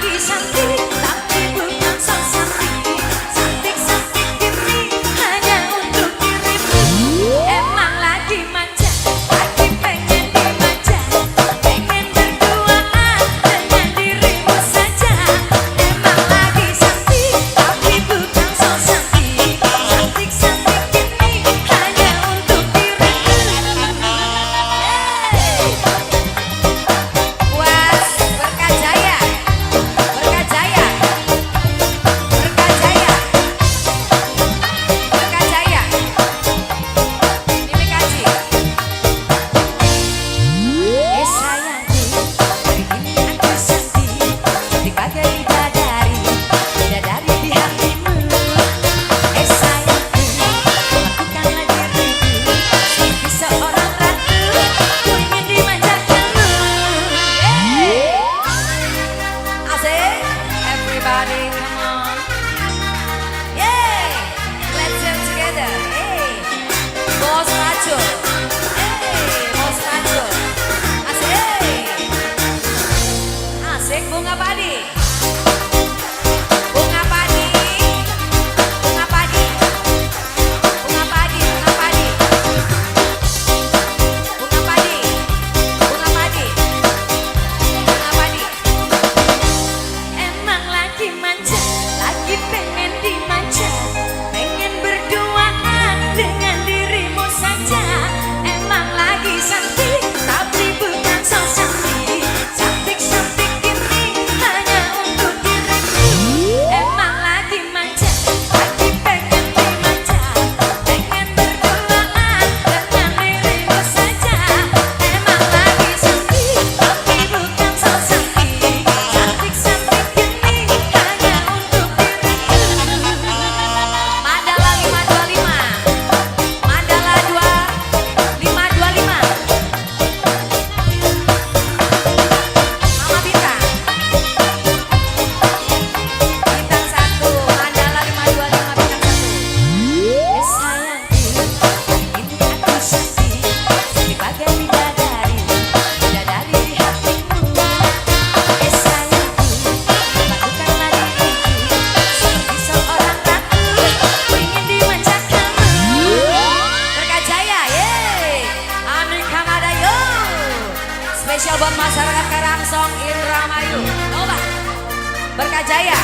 lagi cantik, tapi bukan so cantik. Cantik-cantik ini hanya untuk dirimu. Emang lagi manja, lagi pengen dimanja, pengen berduaan dengan dirimu saja. Emang lagi cantik, tapi bukan so cantik. Cantik-cantik ini hanya untuk dirimu. Puas Berkajaya, Berkajaya, Berkajaya, Berkajaya, Mimi Kaji. Sayangku, hari ini aku sedih, cantik bagai bidadari, bidadari di hatimu. Sayangku, lakukanlah diriku seperti seorang ratu, ku ingin dimanjakanmu. Asik, everybody come on. Yay, let's jam together. Hey, Bos Rajul. Hey, Bos Rajul. Asik. Asik, bunga padi. Bunga padi. Bunga padi. Bunga padi, bunga padi. Bunga padi. Bunga padi. Bunga padi. Emang lagi manja, lagi pengen dimanja, pengen berduaan dengan dirimu saja. Emang lagi cantik, tapi bukan so cantik. Cantik-cantik ini hanya untuk dirimu. Emang lagi manja, lagi pengen dimanja, pengen berduaan dengan dirimu saja. Emang lagi cantik, tapi bukan so cantik. Cantik-cantik ini hanya untuk dirimu. Mandala 525, Mandala 2525. Mama Bintang, Bintang 1, Mandala 525 Bintang 1. Sayangku, ini aku sedih, cantik bagai bidadari, bidadari di hatimu. Sayangku, lakukanlah diriku seperti seorang ratu, ku ingin dimanjakanmu. Berkajaya, yeay, Amerika Madayo, spesial buat masyarakat Karangsong Indramayu. Coba, Berkajaya.